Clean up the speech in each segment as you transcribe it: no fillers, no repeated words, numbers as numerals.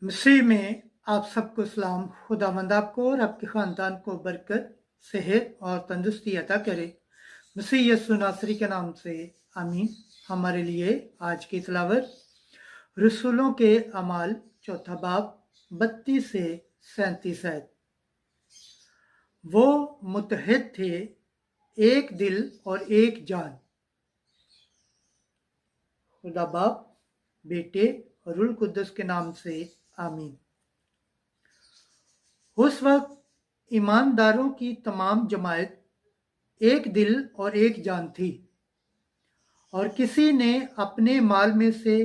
मसीह में आप सबको सलाम। खुदावंद आपको और आपके ख़ानदान को बरकत, सेहत और तंदुरुस्ती अता करे। मसीह यीशु नासरी के नाम से आमीन। हमारे लिए आज की तिलावत रसूलों के अमाल चौथा बाब 32 से 37 है। वो मुत्तहिद थे, एक दिल और एक जान। खुदा बाप, बेटे और रूह कुद्दस के नाम से आमीन। उस वक्त ईमानदारों की तमाम जमायत एक दिल और एक जान थी, और किसी ने अपने माल में से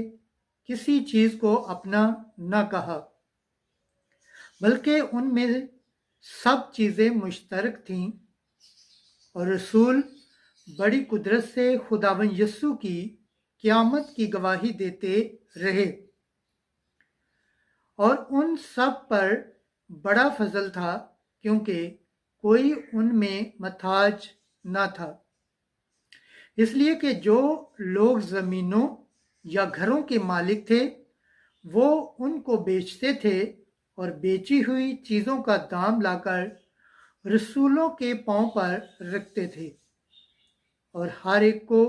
किसी चीज को अपना न कहा, बल्कि उनमें सब चीजें मुश्तरक थीं। और रसूल बड़ी कुदरत से खुदावन यस्सु की क़यामत की गवाही देते रहे, और उन सब पर बड़ा फजल था, क्योंकि कोई उनमें मथाज न था। इसलिए कि जो लोग जमीनों या घरों के मालिक थे, वो उनको बेचते थे और बेची हुई चीजों का दाम लाकर रसूलों के पांव पर रखते थे, और हर एक को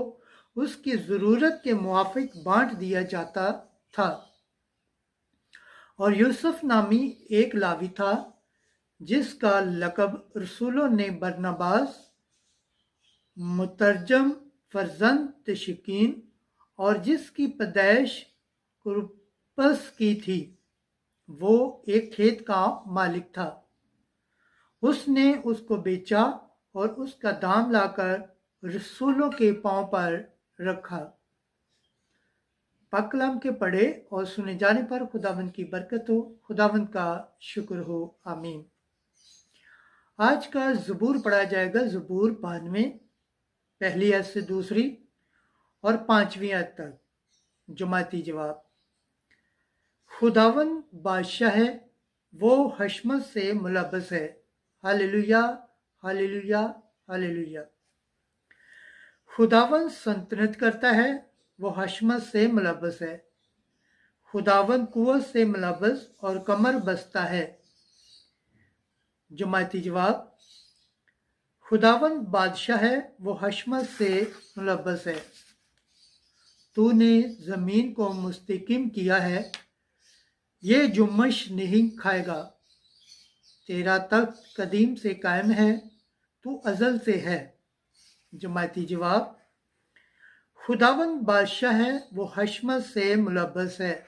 उसकी जरूरत के मुआफिक बांट दिया जाता था। और यूसुफ नामी एक लावी था, जिसका लकब रसूलों ने बरनबास, मुतरजम फरजंद तशकीन, और जिसकी पैदाइश कुरुपस की थी, वो एक खेत का मालिक था। उसने उसको बेचा और उसका दाम लाकर रसूलों के पांव पर रखा। पाक कलाम के पढ़े और सुने जाने पर खुदावंद की बरकत हो, खुदावंद का शुक्र हो, आमीन। आज का ज़बूर पढ़ा जाएगा, ज़बूर 92, पहली आयत से दूसरी और 5वीं आयत तक। जमाती जवाब। खुदावंद बादशाह है, वो हशमत से मुलब्बस है। Hallelujah, hallelujah, hallelujah. खुदावंद सल्तनत करता है, वो हशमत से मुलब्बस है। खुदावंद कुव्वत से मुलब्बस और कमर बस्ता है। जमाती जवाब। खुदावंद बादशाह है, वो हशमत से मुलब्बस है। तूने जमीन को मुस्तकिम किया है, ये जुम्मश नहीं खाएगा। तेरा तख्त कदीम से कायम है, तू अजल से है। जमाती जवाब। खुदावंद बादशाह है, वो हशमत से मुलब्बस है।